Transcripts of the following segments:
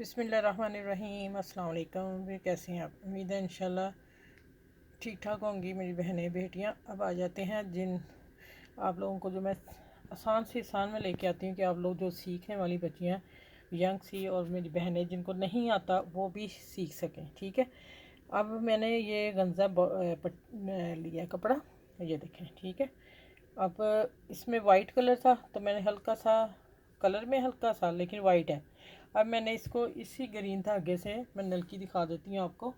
बिस्मिल्लाहिर्रहमानिर्रहीम। अस्सलाम वालेकुम। फिर कैसे हैं आप? उम्मीद है इंशाल्लाह ठीक ठाक होंगी मेरी बहनें बेटियां। अब आ जाते हैं जिन आप लोगों को जो मैं आसान से आसान में लेके आती हूँ कि आप लोग जो सीखने वाली बच्चियाँ यंग सी और मेरी बहनें जिनको नहीं आता वो भी सीख सकें। ठीक है। अब मैंने ये गंजा लिया कपड़ा, ये देखें। ठीक है। अब इसमें वाइट कलर था तो मैंने हल्का सा कलर में हल्का सा लेकिन वाइट है। अब मैंने इसको इसी ग्रीन धागे से मैं नलकी दिखा देती हूँ आपको।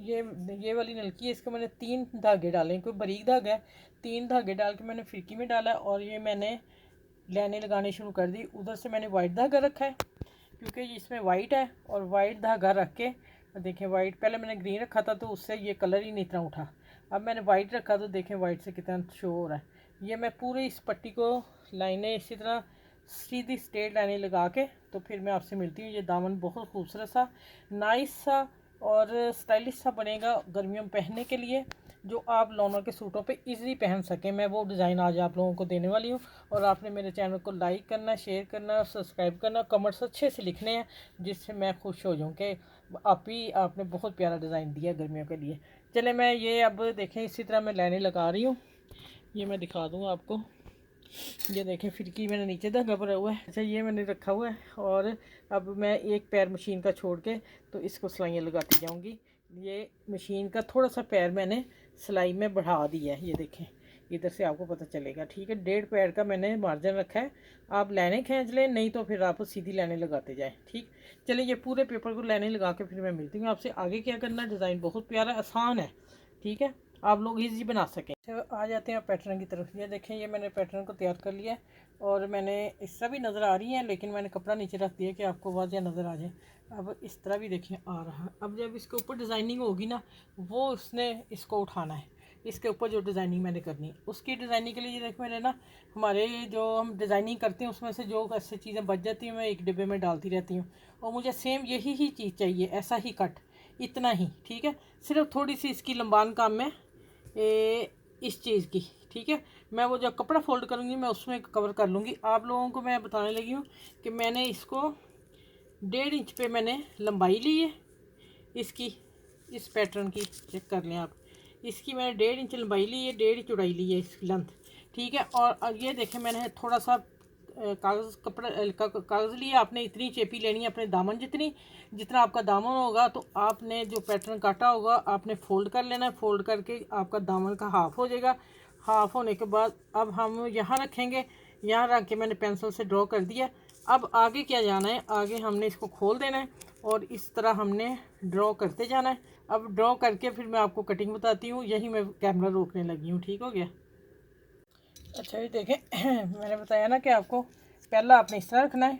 ये वाली नलकी है, इसको मैंने 3 धागे डाले, कोई बारीक धागा है। 3 धागे डाल के मैंने फिरकी में डाला और ये मैंने लाइनें लगानी शुरू कर दी। उधर से मैंने वाइट धागा रखा है क्योंकि इसमें वाइट है, और वाइट धागा रख के देखें वाइट, पहले मैंने ग्रीन रखा था तो उससे ये कलर ही नहीं इतना उठा। अब मैंने वाइट रखा तो देखें वाइट से कितना शो हो रहा है। ये मैं पूरी इस पट्टी को लाइनें इसी तरह सीधी स्ट्रेट लाइनें लगा के तो फिर मैं आपसे मिलती हूँ। ये दामन बहुत खूबसूरत सा, नाइस सा और स्टाइलिश सा बनेगा गर्मियों में पहनने के लिए, जो आप लॉनर के सूटों पे इजीली पहन सकें। मैं वो डिज़ाइन आज आप लोगों को देने वाली हूँ। और आपने मेरे चैनल को लाइक करना, शेयर करना, सब्सक्राइब करना, कमेंट्स अच्छे से लिखने हैं जिससे मैं खुश हो जाऊँ कि आपने बहुत प्यारा डिज़ाइन दिया गर्मियों के लिए। चले मैं ये अब देखें इसी तरह मैं लाइनें लगा रही हूँ। ये मैं दिखा दूँ आपको। ये देखें फिरकी मैंने नीचे धागा भरा हुआ है। अच्छा, ये मैंने रखा हुआ है और अब मैं एक पैर मशीन का छोड़ के तो इसको सिलाइयाँ लगाती जाऊंगी। ये मशीन का थोड़ा सा पैर मैंने सिलाई में बढ़ा दिया है, ये देखें इधर से आपको पता चलेगा। ठीक है, 1.5 पैर का मैंने मार्जिन रखा है। आप लाइनें खींच लें, नहीं तो फिर आप सीधी लाइनें लगाते जाएँ। ठीक, चलिए ये पूरे पेपर को लाइनें लगा के फिर मैं मिलती हूँ आपसे। आगे क्या करना, डिज़ाइन बहुत प्यारा आसान है। ठीक है, आप लोग ईजी बना सकें। तो आ जाते हैं पैटर्न की तरफ। ये देखें ये मैंने पैटर्न को तैयार कर लिया है और मैंने इस तरह भी नज़र आ रही है लेकिन मैंने कपड़ा नीचे रख दिया कि आपको वाज़ह नज़र आ जाए। अब इस तरह भी देखें आ रहा है। अब जब इसके ऊपर डिज़ाइनिंग होगी ना, वो उसने इसको उठाना है। इसके ऊपर जो डिज़ाइनिंग मैंने करनी है उसकी डिज़ाइनिंग के लिए देख मैंने ना, हमारे जो हम डिज़ाइनिंग करते हैं उसमें से जो ऐसी चीज़ें बच जाती हैं मैं एक डिब्बे में डालती रहती हूँ। और मुझे सेम यही ही चीज़ चाहिए, ऐसा ही कट, इतना ही। ठीक है, सिर्फ थोड़ी सी इसकी लंबान काम में इस चीज़ की। ठीक है, मैं वो जब कपड़ा फोल्ड करूँगी मैं उसमें कवर कर लूँगी। आप लोगों को मैं बताने लगी हूँ कि मैंने इसको 1.5 इंच पे मैंने लंबाई ली है इसकी, इस पैटर्न की चेक कर लें आप। इसकी मैंने 1.5 इंच लंबाई ली है, 1.5 चौड़ाई ली है इसकी लेंथ। ठीक है, और अब ये देखें मैंने थोड़ा सा कागज़ लिया। आपने इतनी चेपी लेनी है अपने दामन जितनी, जितना आपका दामन होगा तो आपने जो पैटर्न काटा होगा आपने फ़ोल्ड कर लेना है। फ़ोल्ड करके आपका दामन का हाफ़ हो जाएगा। हाफ़ होने के बाद अब हम यहाँ रखेंगे, यहाँ रख के मैंने पेंसिल से ड्रॉ कर दिया। अब आगे क्या जाना है, आगे हमने इसको खोल देना है और इस तरह हमने ड्रॉ करते जाना है। अब ड्रॉ करके फिर मैं आपको कटिंग बताती हूँ। यही मैं कैमरा रोकने लगी हूँ। ठीक हो गया। अच्छा ये देखें मैंने बताया ना कि आपको पहला आपने इस तरह रखना है,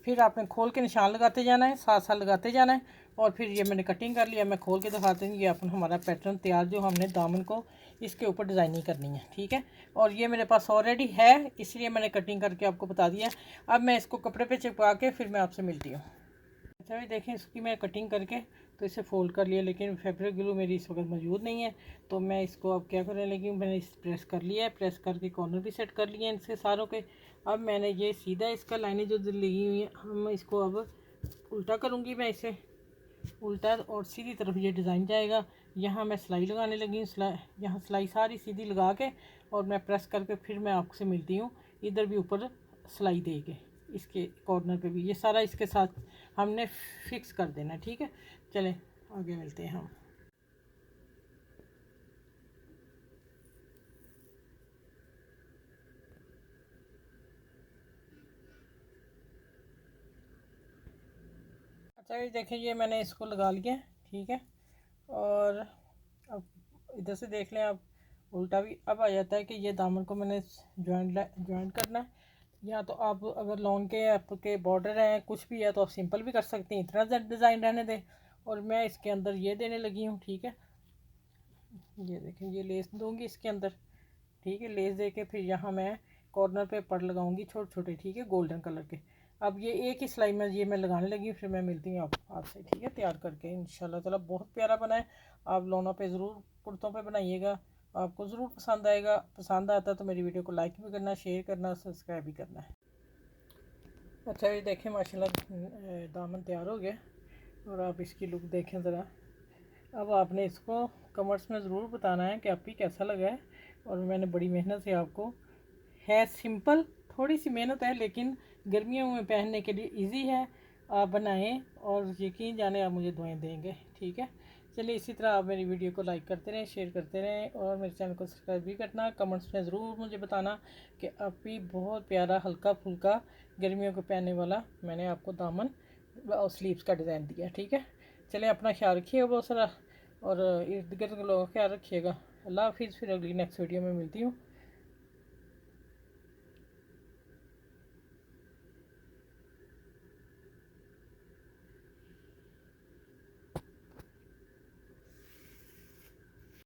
फिर आपने खोल के निशान लगाते जाना है, साथ साथ लगाते जाना है। और फिर ये मैंने कटिंग कर लिया। मैं खोल के दिखाती हूँ। ये अपन हमारा पैटर्न तैयार, जो हमने दामन को इसके ऊपर डिज़ाइनिंग करनी है। ठीक है, और ये मेरे पास ऑलरेडी है इसलिए मैंने कटिंग करके आपको बता दिया। अब मैं इसको कपड़े पे चिपका के फिर मैं आपसे मिलती हूँ। अच्छा भी देखें इसकी मैं कटिंग करके तो इसे फ़ोल्ड कर लिया, लेकिन फैब्रिक ग्लू मेरी इस वक्त मौजूद नहीं है तो मैं इसको अब क्या करें, लेकिन मैंने इस प्रेस कर लिया है। प्रेस करके कॉर्नर भी सेट कर लिए हैं इसके सारों के। अब मैंने ये सीधा इसका लाइनें जो लगी हुई है हम इसको अब उल्टा करूँगी। मैं इसे उल्टा और सीधी तरफ ये डिज़ाइन जाएगा। यहाँ मैं सिलाई लगाने लगी हूँ। यहाँ सिलाई सारी सीधी लगा के और मैं प्रेस करके फिर मैं आपसे मिलती हूँ। इधर भी ऊपर सिलाई दे के इसके कॉर्नर पे भी ये सारा इसके साथ हमने फिक्स कर देना। ठीक है, चलें आगे मिलते हैं हम। अच्छा ये देखें ये मैंने इसको लगा लिया। ठीक है, और अब इधर से देख लें आप, उल्टा भी अब आ जाता है कि ये दामन को मैंने जॉइंट करना है। या तो आप अगर लॉन के आपके बॉर्डर हैं कुछ भी है तो आप सिंपल भी कर सकते हैं, इतना डिज़ाइन रहने दें। और मैं इसके अंदर ये देने लगी हूँ। ठीक है, ये देखें ये लेस दूँगी इसके अंदर। ठीक है, लेस दे के फिर यहाँ मैं कॉर्नर पे पर लगाऊंगी छोटे छोटे। ठीक है, गोल्डन कलर के। अब ये एक ही सिलाई में ये मैं लगाने लगी हूँ, फिर मैं मिलती हूँ आपसे। ठीक है, तैयार करके इंशाल्लाह ताला बहुत प्यारा बना है। आप लोनों पे ज़रूर कुर्तों पे बनाइएगा, आपको ज़रूर पसंद आएगा। पसंद आता है तो मेरी वीडियो को लाइक भी करना, शेयर करना, सब्सक्राइब भी करना है। अच्छा ये देखें माशाल्लाह दामन तैयार हो गया। और आप इसकी लुक देखें ज़रा। अब आपने इसको कमेंट्स में ज़रूर बताना है कि आपकी कैसा लगा है। और मैंने बड़ी मेहनत से आपको, है सिंपल, थोड़ी सी मेहनत है लेकिन गर्मियों में पहनने के लिए इजी है। आप बनाएं और यकीन जाने आप मुझे दुआएं देंगे। ठीक है, चलिए इसी तरह आप मेरी वीडियो को लाइक करते रहें, शेयर करते रहें और मेरे चैनल को सब्सक्राइब भी करना। कमेंट्स में ज़रूर मुझे बताना कि आप भी बहुत प्यारा हल्का फुल्का गर्मियों को पहनने वाला मैंने आपको दामन और स्लीव्स का डिज़ाइन दिया। ठीक है, चलिए अपना ख्याल रखिएगा बहुत सारा और इर्द गिर्द के लोगों का ख्याल रखिएगा। अल्लाह हाफिज़। फिर अगली नेक्स्ट वीडियो में मिलती हूँ।